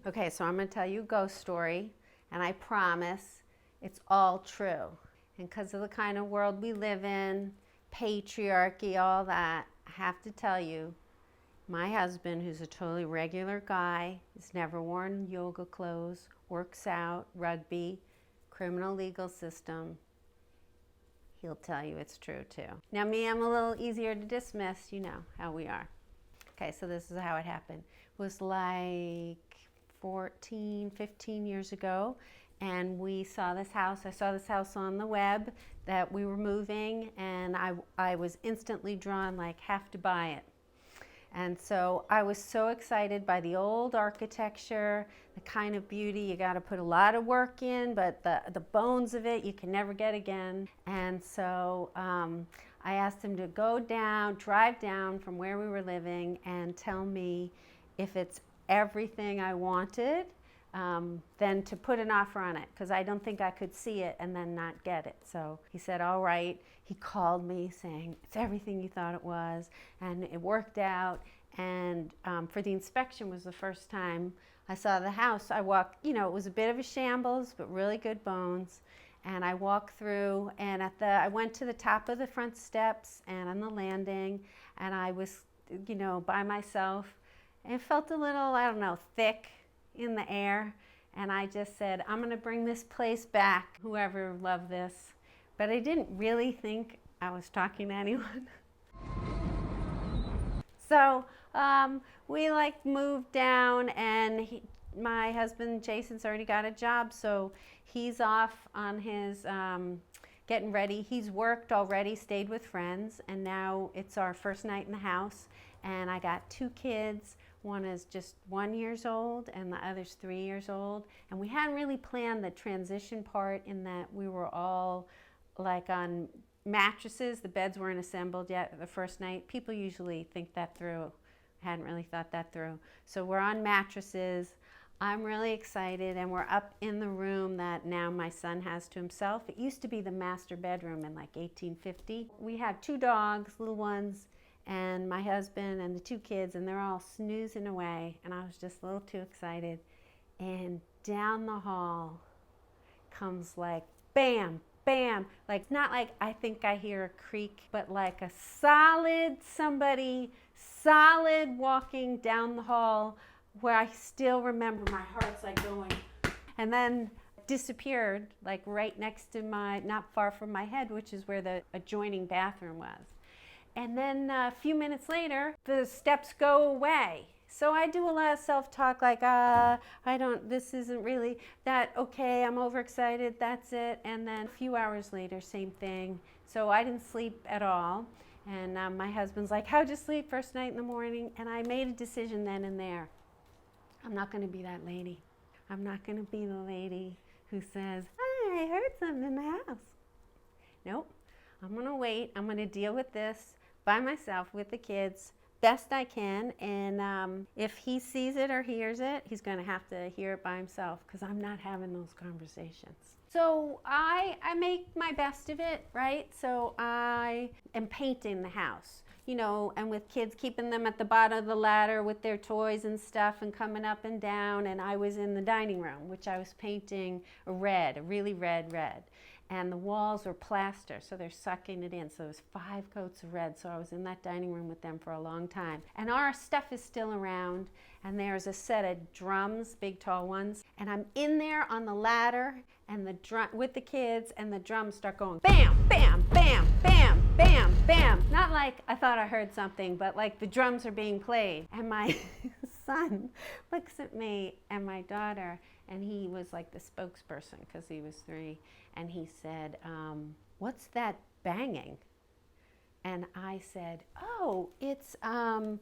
Okay, so I'm going to tell you a ghost story, and I promise it's all true. And because of the kind of world we live in, patriarchy, all that, I have to tell you, my husband, who's a totally regular guy, has never worn yoga clothes, works out, rugby, criminal legal system, he'll tell you it's true too. Now me, I'm a little easier to dismiss, you know how we are. Okay, so this is how it happened. It was like 14, 15 years ago, and we saw this house. I saw this house on the web that we were moving, and I was instantly drawn, like, have to buy it. And so I was so excited by the old architecture, the kind of beauty you got to put a lot of work in, but the bones of it you can never get again. And so I asked him to drive down from where we were living and tell me if it's everything I wanted, then to put an offer on it, because I don't think I could see it and then not get it. So he said, all right. He called me saying, it's everything you thought it was, and it worked out. And for the inspection was the first time I saw the house. I walked, it was a bit of a shambles, but really good bones. And I walked through, and I went to the top of the front steps and on the landing, and I was, by myself. And it felt a little, I don't know, thick in the air. And I just said, I'm going to bring this place back, whoever loved this. But I didn't really think I was talking to anyone. So we moved down, and my husband Jason's already got a job, so he's off on his getting ready. He's worked already, stayed with friends, and now it's our first night in the house. And I got 2 kids. One is just 1 year old, and the other's 3 years old. And we hadn't really planned the transition part in that we were all like on mattresses. The beds weren't assembled yet the first night. People usually think that through. I hadn't really thought that through. So we're on mattresses. I'm really excited, and we're up in the room that now my son has to himself. It used to be the master bedroom in like 1850. We had 2 dogs, little ones, and my husband and the 2 kids, and they're all snoozing away, and I was just a little too excited. And down the hall comes like bam, bam, like not like I think I hear a creak, but like a solid walking down the hall, where I still remember my heart's like going, and then disappeared like right next to not far from my head, which is where the adjoining bathroom was. And then a few minutes later, the steps go away. So I do a lot of self-talk, like, this isn't really that, okay, I'm overexcited, that's it. And then a few hours later, same thing. So I didn't sleep at all. And my husband's like, how'd you sleep first night in the morning? And I made a decision then and there. I'm not going to be that lady. I'm not going to be the lady who says, I heard something in the house. Nope. I'm going to wait. I'm going to deal with this by myself with the kids best I can, and if he sees it or hears it, he's going to have to hear it by himself, because I'm not having those conversations. So I make my best of it, right? So I am painting the house, and with kids, keeping them at the bottom of the ladder with their toys and stuff and coming up and down, and I was in the dining room, which I was painting a really red. And the walls were plaster, so they're sucking it in. So it was 5 coats of red. So I was in that dining room with them for a long time. And our stuff is still around, and there's a set of drums, big tall ones. And I'm in there on the ladder and with the kids, and the drums start going bam, bam, bam, bam, bam, bam. Not like I thought I heard something, but like the drums are being played. And my son looks at me and my daughter, and he was like the spokesperson because he was 3. And he said, what's that banging? And I said, oh, it's some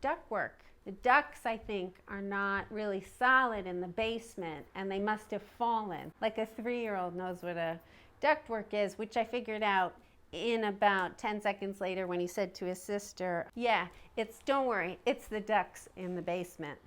ductwork. The ducts, I think, are not really solid in the basement, and they must have fallen. Like a 3-year-old knows what a ductwork is, which I figured out in about 10 seconds later when he said to his sister, yeah, don't worry, it's the ducts in the basement.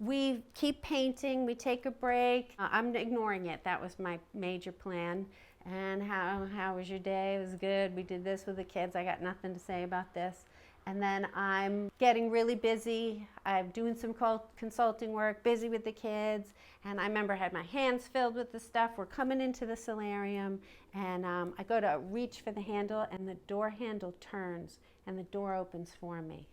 we keep painting, we take a break. I'm ignoring it. That was my major plan. And how was your day? It was good. We did this with the kids. I got nothing to say about this. And then I'm getting really busy. I'm doing some consulting work, busy with the kids. And I remember I had my hands filled with the stuff. We're coming into the solarium, and I go to reach for the handle, and the door handle turns, and the door opens for me.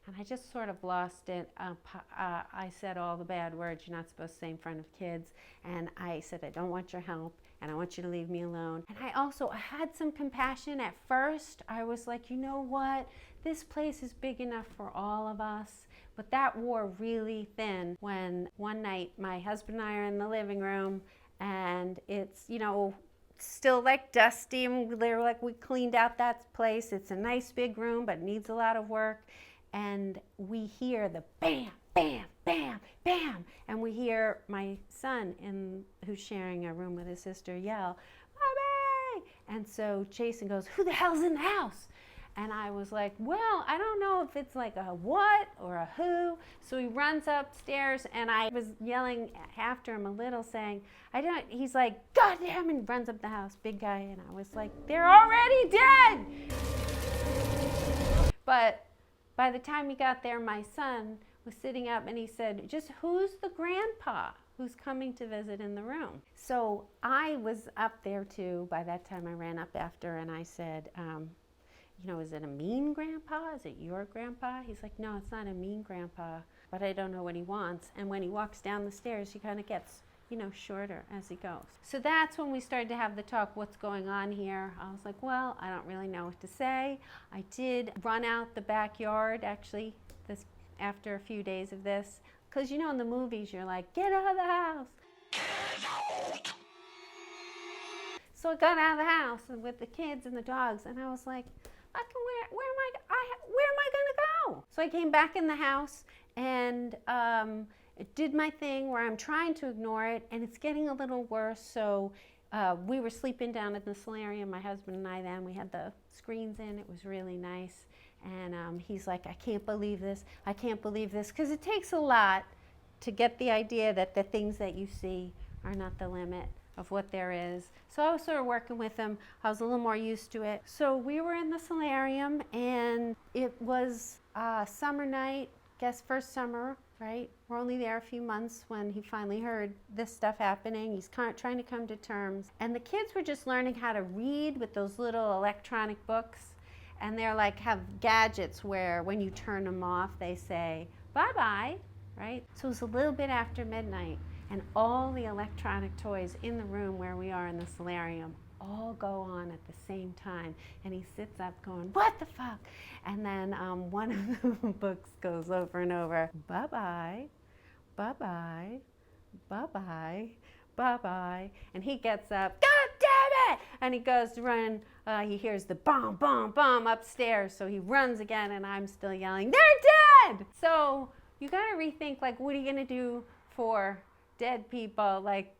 And I just sort of lost it. I said all the bad words you're not supposed to say in front of kids. And I said, I don't want your help, and I want you to leave me alone. And I had some compassion. At first, I was like, you know what? This place is big enough for all of us. But that wore really thin when one night my husband and I are in the living room, and it's, still like dusty, and they're like, we cleaned out that place. It's a nice big room, but it needs a lot of work. And we hear the bam, bam, bam, bam. And we hear my son, who's sharing a room with his sister, yell, Mommy! And so Jason goes, who the hell's in the house? And I was like, well, I don't know if it's like a what or a who. So he runs upstairs, and I was yelling after him a little, saying, he's like, God damn, and runs up the house, big guy. And I was like, they're already dead. But by the time he got there, my son was sitting up, and he said, just who's the grandpa who's coming to visit in the room? So I was up there too. By that time I ran up after, and I said, is it a mean grandpa? Is it your grandpa? He's like, no, it's not a mean grandpa, but I don't know what he wants. And when he walks down the stairs, he kind of gets shorter as he goes. So that's when we started to have the talk, what's going on here? I was like, well, I don't really know what to say. I did run out the backyard, actually, after a few days of this. Because, in the movies, you're like, get out of the house. Get out. So I got out of the house with the kids and the dogs, and I was like, where am I going to go? So I came back in the house, and did my thing where I'm trying to ignore it, and it's getting a little worse. So we were sleeping down at the solarium, my husband and I then. We had the screens in. It was really nice. And he's like, I can't believe this. I can't believe this. Because it takes a lot to get the idea that the things that you see are not the limit of what there is. So I was sort of working with him. I was a little more used to it. So we were in the solarium, and it was a summer night, first summer, right? We're only there a few months when he finally heard this stuff happening. He's trying to come to terms. And the kids were just learning how to read with those little electronic books. And they're like, have gadgets where when you turn them off, they say, bye-bye, right? So it was a little bit after midnight, and all the electronic toys in the room where we are in the solarium all go on at the same time. And he sits up going, what the fuck? And then one of the books goes over and over, bye-bye, bye-bye, bye-bye, bye-bye. And he gets up, God damn it! And he goes to run. He hears the bomb, bomb, bomb upstairs. So he runs again, and I'm still yelling, they're dead! So you gotta rethink, like, what are you gonna do for dead people? Like,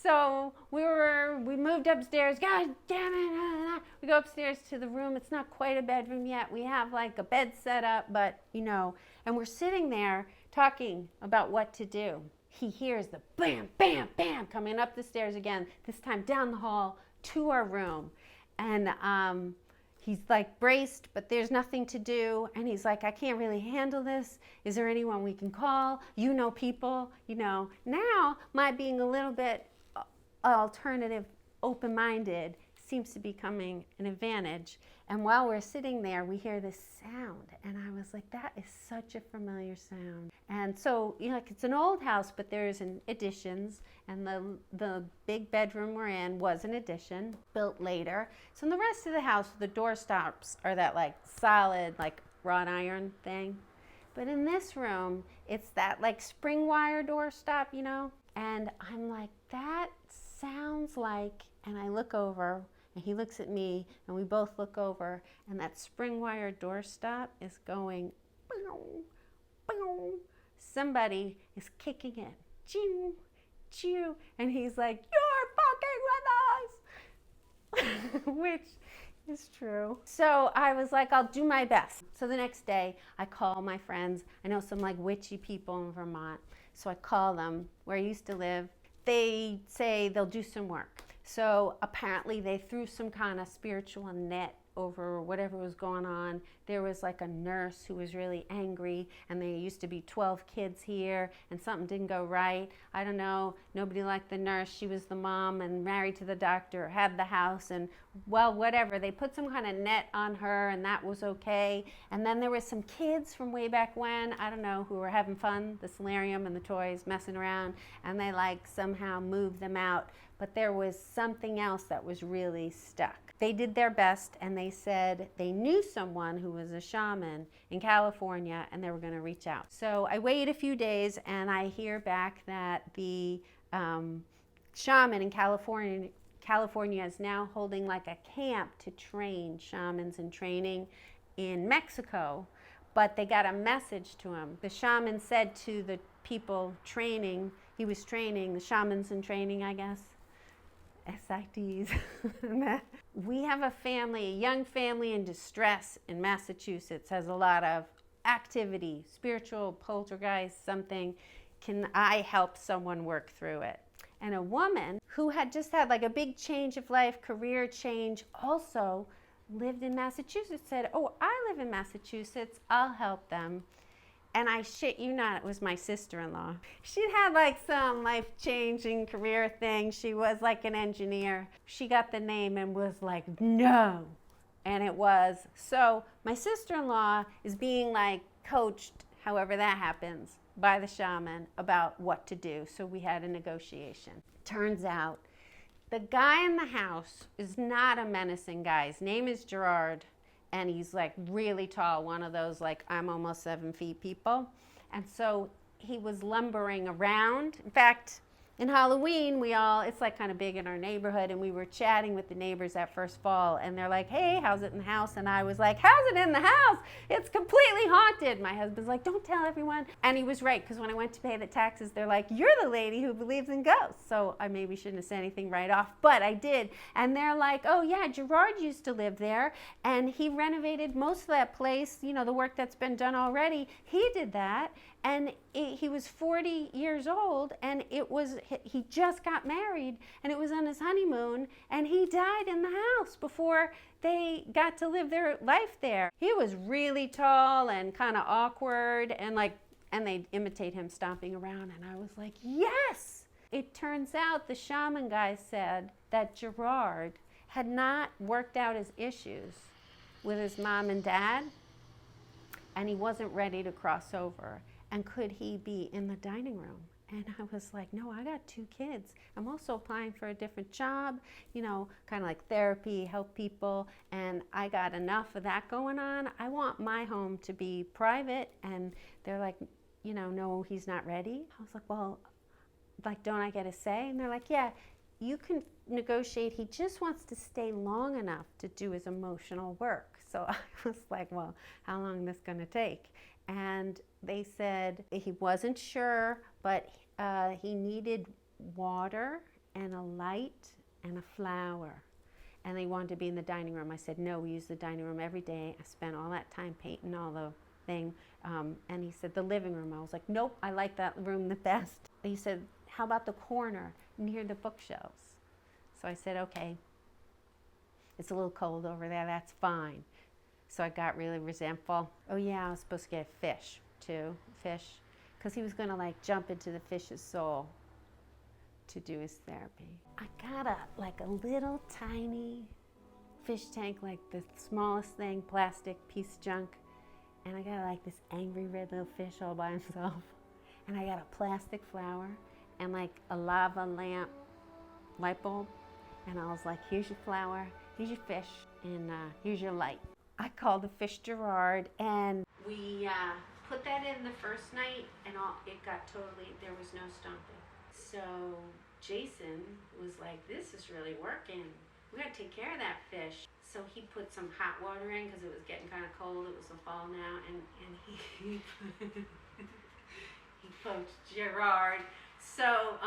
so we moved upstairs. God damn it! We go upstairs to the room. It's not quite a bedroom yet. We have like a bed set up, but and we're sitting there talking about what to do. He hears the bam, bam, bam coming up the stairs again. This time down the hall to our room, and he's like braced, but there's nothing to do. And he's like, I can't really handle this. Is there anyone we can call? People. Now my being a little bit alternative, open-minded seems to be becoming an advantage. And while we're sitting there, we hear this sound, and I was like, that is such a familiar sound. And so, it's an old house, but there's additions, and the big bedroom we're in was an addition built later. So in the rest of the house, the door stops are that like solid, like wrought iron thing. But in this room, it's that like spring wire door stop, and I'm like, that sounds like, and I look over, and he looks at me, and we both look over, and that spring wire doorstop is going, boom, boom. Somebody is kicking it, choo, choo, and he's like, you're fucking with us, which It's true. So I was like, I'll do my best. So the next day, I call my friends. I know some like witchy people in Vermont. So I call them where I used to live. They say they'll do some work. So apparently they threw some kind of spiritual net over whatever was going on. There was like a nurse who was really angry, and there used to be 12 kids here, and something didn't go right. I don't know. Nobody liked the nurse. She was the mom and married to the doctor, had the house, and well, whatever. They put some kind of net on her, and that was okay. And then there was some kids from way back when, I don't know, who were having fun, the solarium and the toys, messing around, and they like somehow moved them out. But there was something else that was really stuck. They did their best, and they said they knew someone who was a shaman in California, and they were going to reach out. So I wait a few days, and I hear back that the shaman in California is now holding like a camp to train shamans in training in Mexico. But they got a message to him. The shaman said to the people training, he was training, the shamans in training, I guess, SITs. We have a family, a young family in distress in Massachusetts, has a lot of activity, spiritual poltergeist, something. Can I help someone work through it? And a woman who had just had like a big change of life, career change, also lived in Massachusetts, said, oh, I live in Massachusetts, I'll help them. And I shit you not, it was my sister-in-law. She'd had like some life-changing career thing. She was like an engineer. She got the name and was like, no. And it was. So my sister-in-law is being like coached, however that happens, by the shaman about what to do. So we had a negotiation. Turns out the guy in the house is not a menacing guy. His name is Gerard. And he's like really tall, one of those like I'm almost 7 feet people. And so he was lumbering around. In fact, in Halloween, it's like kind of big in our neighborhood, and we were chatting with the neighbors that first fall, and they're like, hey, how's it in the house? And I was like, how's it in the house? It's completely haunted. My husband's like, don't tell everyone. And he was right, because when I went to pay the taxes, they're like, you're the lady who believes in ghosts. So I maybe shouldn't have said anything right off, but I did. And they're like, oh yeah, Gerard used to live there, and he renovated most of that place, the work that's been done already. He did that. And he was 40 years old, and he just got married, and it was on his honeymoon, and he died in the house before they got to live their life there. He was really tall and kind of awkward, and they imitate him stomping around, and I was like, yes! It turns out the shaman guy said that Gerard had not worked out his issues with his mom and dad, and he wasn't ready to cross over. And could he be in the dining room? And I was like, no, I got 2 kids. I'm also applying for a different job, kind of like therapy, help people. And I got enough of that going on. I want my home to be private. And they're like, no, he's not ready. I was like, well, don't I get a say? And they're like, yeah, you can negotiate. He just wants to stay long enough to do his emotional work. So I was like, well, how long is this going to take? And they said he wasn't sure, but he needed water and a light and a flower. And they wanted to be in the dining room. I said, no, we use the dining room every day. I spent all that time painting all the thing. And he said, the living room. I was like, nope, I like that room the best. He said, how about the corner near the bookshelves? So I said, okay, it's a little cold over there. That's fine. So I got really resentful. Oh yeah, I was supposed to get fish too, because he was going to jump into the fish's soul to do his therapy. I got a little tiny fish tank, like the smallest thing, plastic piece of junk, and I got this angry red little fish all by himself, and I got a plastic flower and a lava lamp light bulb, and I was like, here's your flower, here's your fish, and here's your light. I called the fish Gerard, and we put that in the first night, and it got there was no stomping. So Jason was like, this is really working. We gotta take care of that fish. So he put some hot water in, because it was getting kind of cold. It was the fall now, and he he poached Gerard So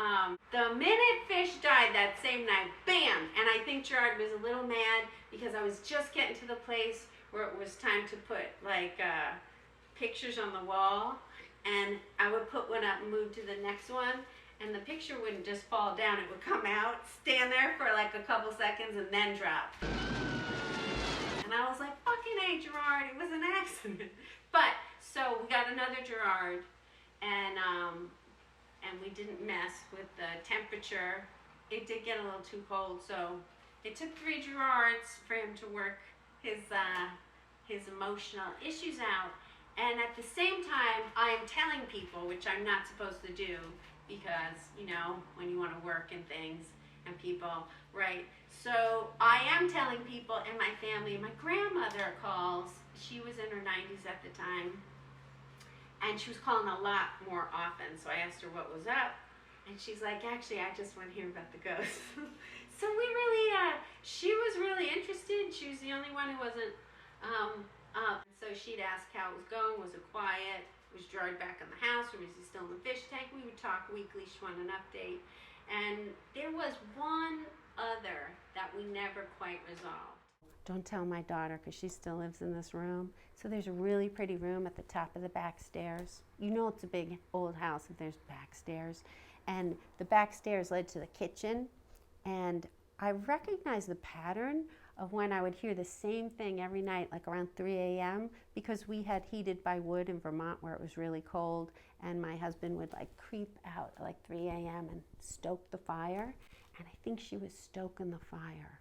the minute Fish died that same night, bam! And I think Gerard was a little mad because I was just getting to the place where it was time to put like pictures on the wall, and I would put one up and move to the next one, and the picture wouldn't just fall down, it would come out, stand there for like a couple seconds, and then drop. And I was like, fucking A, Gerard, it was an accident. But, so we got another Gerard, and we didn't mess with the temperature. It did get a little too cold, so it took 3 Gerards for him to work his emotional issues out. And at the same time, I am telling people, which I'm not supposed to do, because, you know, when you want to work and things, and people, right? So I am telling people in my family. My grandmother calls. She was in her 90s at the time, and she was calling a lot more often. So I asked her what was up, and she's like, actually, I just want to hear about the ghosts. So we really, she was really interested. She was the only one who wasn't up. So she'd ask how it was going. Was it quiet? Was Gerard back in the house, or was he still in the fish tank? We would talk weekly. She wanted an update. And there was one other that we never quite resolved. Don't tell my daughter, because she still lives in this room. So there's a really pretty room at the top of the back stairs. You know it's a big old house if there's back stairs. And the back stairs led to the kitchen. And I recognized the pattern of when I would hear the same thing every night, like around 3 a.m., because we had heated by wood in Vermont where it was really cold, and my husband would like creep out at like 3 a.m. and stoke the fire, and I think she was stoking the fire.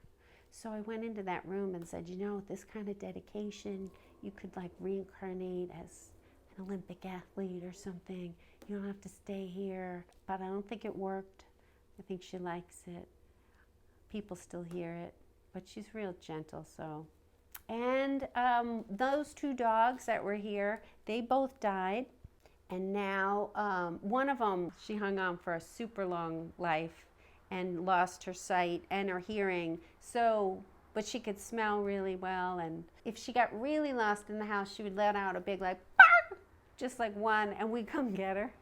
So I went into that room and said, you know, with this kind of dedication, you could like reincarnate as an Olympic athlete or something. You don't have to stay here. But I don't think it worked. I think she likes it. People still hear it. But she's real gentle, so. And those 2 dogs that were here, they both died. And now one of them, she hung on for a super long life and lost her sight and her hearing. So, but she could smell really well. And if she got really lost in the house, she would let out a big like, bark, just like one, and we'd come get her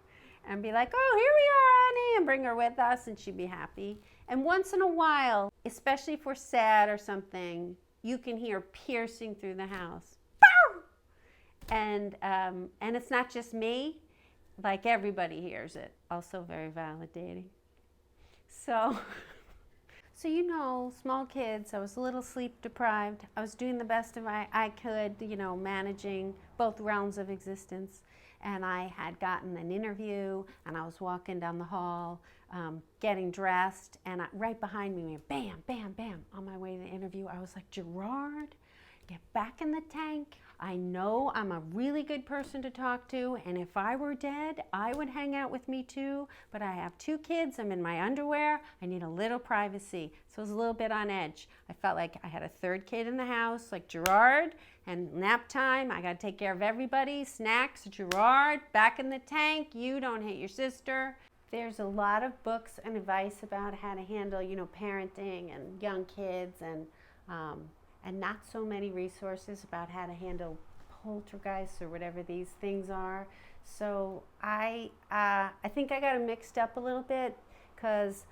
and be like, oh, here we are, honey, and bring her with us, and she'd be happy. And once in a while, especially if we're sad or something, you can hear piercing through the house. Bow! And it's not just me, like everybody hears it. Also very validating. So you know, small kids, I was a little sleep deprived. I was doing the best of I could, you know, managing both realms of existence. And I had gotten an interview, and I was walking down the hall, getting dressed, and right behind me went bam, bam, bam. On my way to the interview, I was like, Gerard, get back in the tank. I know I'm a really good person to talk to, and if I were dead, I would hang out with me too, but I have 2 kids, I'm in my underwear, I need a little privacy. So I was a little bit on edge. I felt like I had a 3rd kid in the house, like Gerard, and nap time, I gotta take care of everybody, snacks, Gerard, back in the tank, you don't hit your sister. There's a lot of books and advice about how to handle, you know, parenting and young kids, and not so many resources about how to handle poltergeists or whatever these things are. So I think I got it mixed up a little bit, because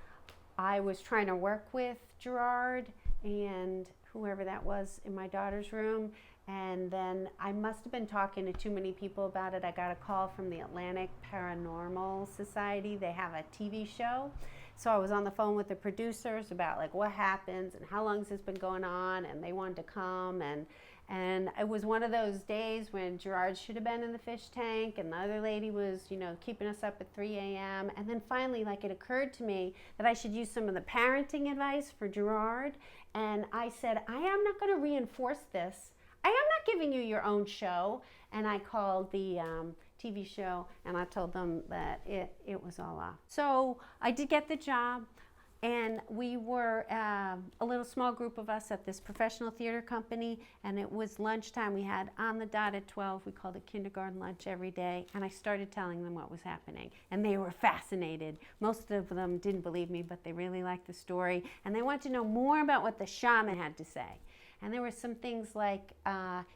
I was trying to work with Gerard and whoever that was in my daughter's room, and then I must have been talking to too many people about it. I got a call from the Atlantic Paranormal Society. They have a TV show. So I was on the phone with the producers about like what happens and how long has this been going on, and they wanted to come, and it was one of those days when Gerard should have been in the fish tank, and the other lady was, you know, keeping us up at 3 a.m. And then finally, like, it occurred to me that I should use some of the parenting advice for Gerard, and I said, I am not going to reinforce this. I am not giving you your own show. And I called the TV show, and I told them that it was all off. So I did get the job, and we were a little small group of us at this professional theater company, and it was lunchtime. We had on the dot at 12. We called it kindergarten lunch every day, and I started telling them what was happening, and they were fascinated. Most of them didn't believe me, but they really liked the story, and they wanted to know more about what the shaman had to say. And there were some things like,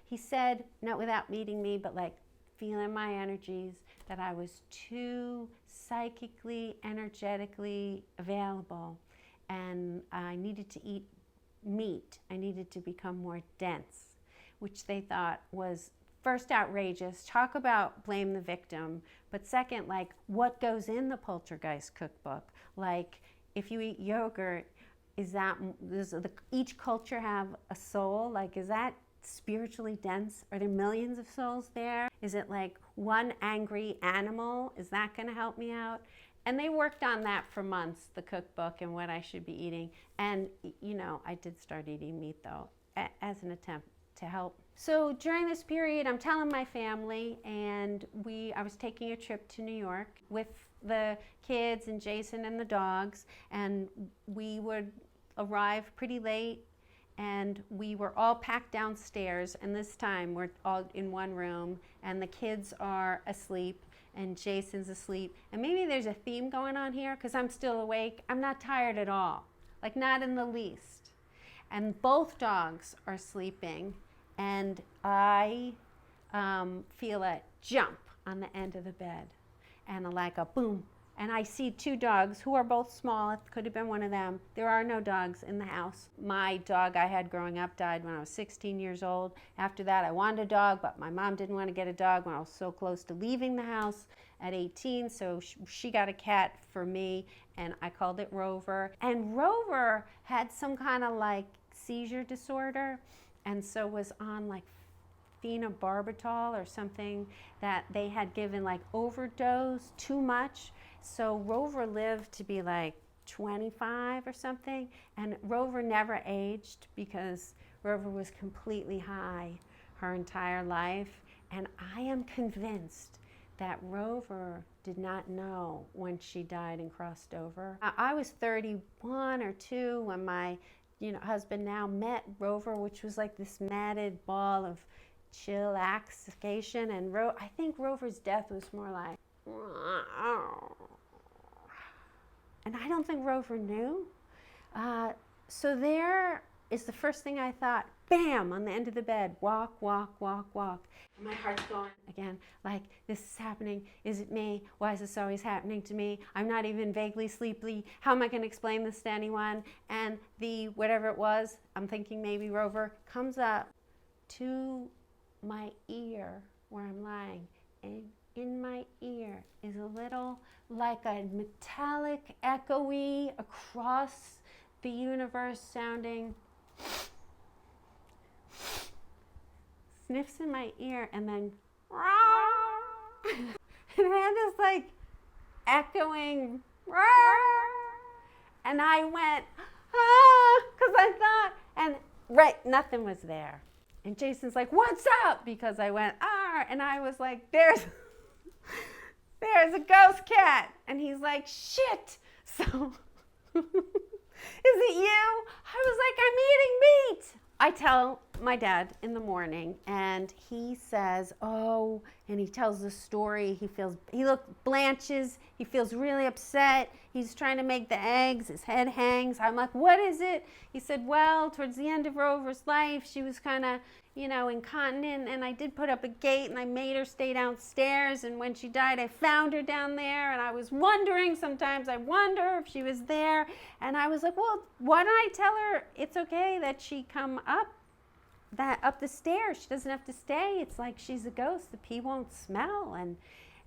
he said, not without meeting me, but like feeling my energies, that I was too psychically, energetically available, and I needed to eat meat. I needed to become more dense, which they thought was first outrageous. Talk about blame the victim. But second, like, what goes in the Poltergeist cookbook? Like, if you eat yogurt, does each culture have a soul? Like, is that spiritually dense? Are there millions of souls there? Is it like one angry animal? Is that going to help me out? And they worked on that for months, the cookbook and what I should be eating. And, you know, I did start eating meat, though, as an attempt to help. So during this period, I'm telling my family, and I was taking a trip to New York with the kids and Jason and the dogs, and we would arrive pretty late, and we were all packed downstairs, and this time we're all in one room, and the kids are asleep, and Jason's asleep, and maybe there's a theme going on here, because I'm still awake. I'm not tired at all, like not in the least. And both dogs are sleeping, and I feel a jump on the end of the bed, and like a boom. And I see two dogs who are both small. It could have been one of them. There are no dogs in the house. My dog I had growing up died when I was 16 years old. After that, I wanted a dog, but my mom didn't want to get a dog when I was so close to leaving the house at 18. So she got a cat for me, and I called it Rover. And Rover had some kind of like seizure disorder, and so was on like phenobarbital or something that they had given like overdose too much. So Rover lived to be like 25 or something, and Rover never aged because Rover was completely high her entire life. And I am convinced that Rover did not know when she died and crossed over. I was 31 or 2 when my husband now met Rover, which was like this matted ball of chillaxification, and I think Rover's death was more like, and I don't think Rover knew. So there is the first thing I thought, bam, on the end of the bed, walk, walk, walk, walk. And my heart's going again, like, this is happening. Is it me? Why is this always happening to me? I'm not even vaguely sleepy. How am I going to explain this to anyone? And whatever it was, I'm thinking maybe Rover, comes up to my ear where I'm lying, and in my ear is a little, like a metallic, echoey, across the universe sounding sniffs in my ear, and then and it had this like echoing, and I went, because I thought, and nothing was there. And Jason's like, what's up? Because I went, and I was like, there's a ghost cat. And he's like, shit. So, is it you? I was like, I'm eating meat. I tell my dad in the morning, and he says, and he tells the story. He blanches. He feels really upset. He's trying to make the eggs. His head hangs. I'm like, what is it? He said, well, towards the end of Rover's life, she was kind of, incontinent, and I did put up a gate, and I made her stay downstairs, and when she died, I found her down there, and I was wondering, sometimes I wonder if she was there, and I was like, well, why don't I tell her it's okay that she come up the stairs? She doesn't have to stay. It's like she's a ghost. The pee won't smell.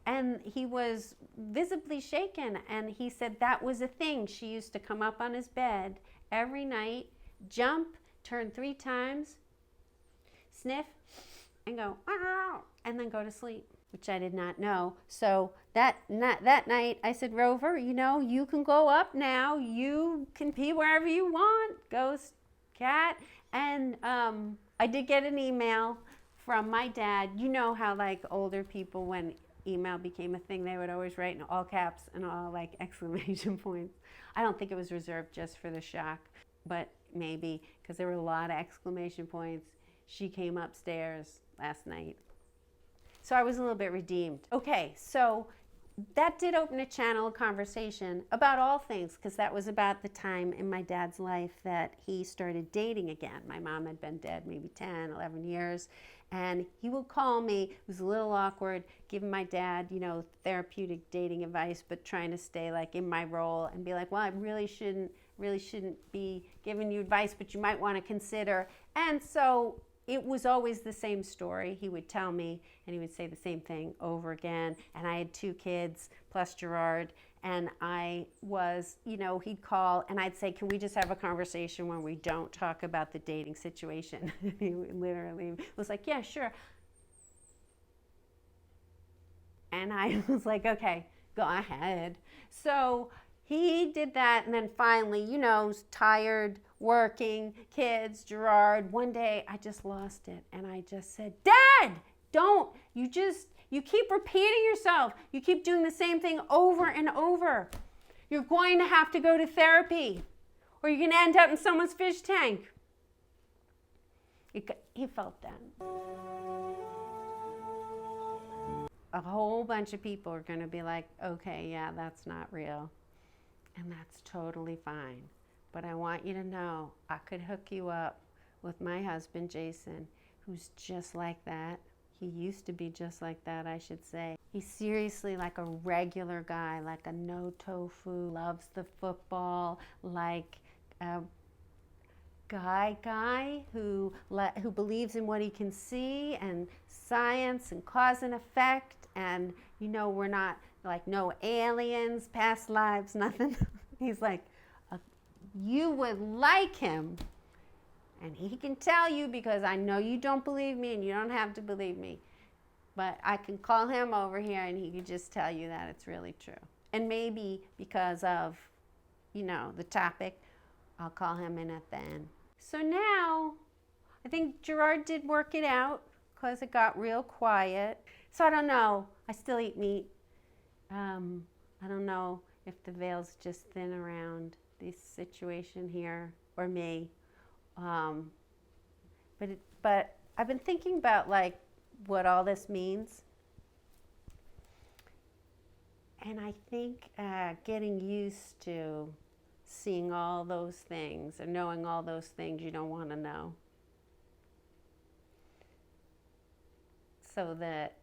And he was visibly shaken, and he said that was a thing. She used to come up on his bed every night, jump, turn 3 times, sniff, and go, and then go to sleep, which I did not know. So that night, I said, Rover, you can go up now. You can pee wherever you want, ghost cat. And I did get an email from my dad. You know how like older people, when email became a thing, they would always write in all caps and all like exclamation points. I don't think it was reserved just for the shock, but maybe because there were a lot of exclamation points. She came upstairs last night. So I was a little bit redeemed. Okay, so that did open a channel of conversation about all things, because that was about the time in my dad's life that he started dating again. My mom had been dead maybe 10, 11 years, and he would call me. It was a little awkward giving my dad, therapeutic dating advice, but trying to stay like in my role and be like, well, I really shouldn't be giving you advice, but you might want to consider. And so it was always the same story. He would tell me, and he would say the same thing over again. And I had 2 kids plus Gerard, and I was, he'd call, and I'd say, can we just have a conversation where we don't talk about the dating situation? He literally was like, yeah, sure. And I was like, okay, go ahead. So he did that, and then finally, tired, working, kids, Gerard. One day, I just lost it, and I just said, Dad, don't. You keep repeating yourself. You keep doing the same thing over and over. You're going to have to go to therapy, or you're going to end up in someone's fish tank. He felt that. A whole bunch of people are going to be like, okay, yeah, that's not real. And that's totally fine. But I want you to know I could hook you up with my husband, Jason, who's just like that. He used to be just like that, I should say. He's seriously like a regular guy, like a no tofu, loves the football, like a guy who believes in what he can see and science and cause and effect. And, we're not like no aliens, past lives, nothing. He's like, you would like him, and he can tell you, because I know you don't believe me, and you don't have to believe me, but I can call him over here and he can just tell you that it's really true. And maybe because of, the topic, I'll call him in at the end. So now, I think Gerard did work it out, because it got real quiet. So I don't know. I still eat meat. I don't know if the veil's just thin around this situation here, or me. But I've been thinking about like what all this means. And I think getting used to seeing all those things, or knowing all those things you don't want to know, so that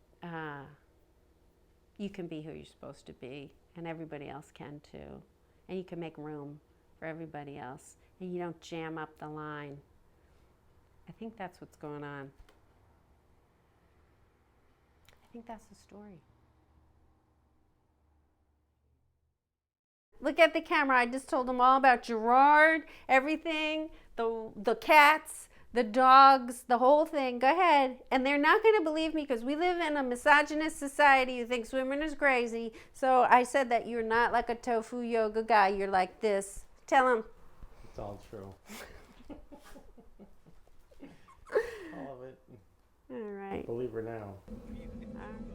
you can be who you're supposed to be, and everybody else can too. And you can make room for everybody else, and you don't jam up the line. I think that's what's going on. I think that's the story. Look at the camera. I just told them all about Gerard, everything, the cats, the dogs, the whole thing. Go ahead. And they're not going to believe me, because we live in a misogynist society who thinks women is crazy. So I said that you're not like a tofu yoga guy. You're like this. Tell them. It's all true. All of it. All right. Believe her now. All right.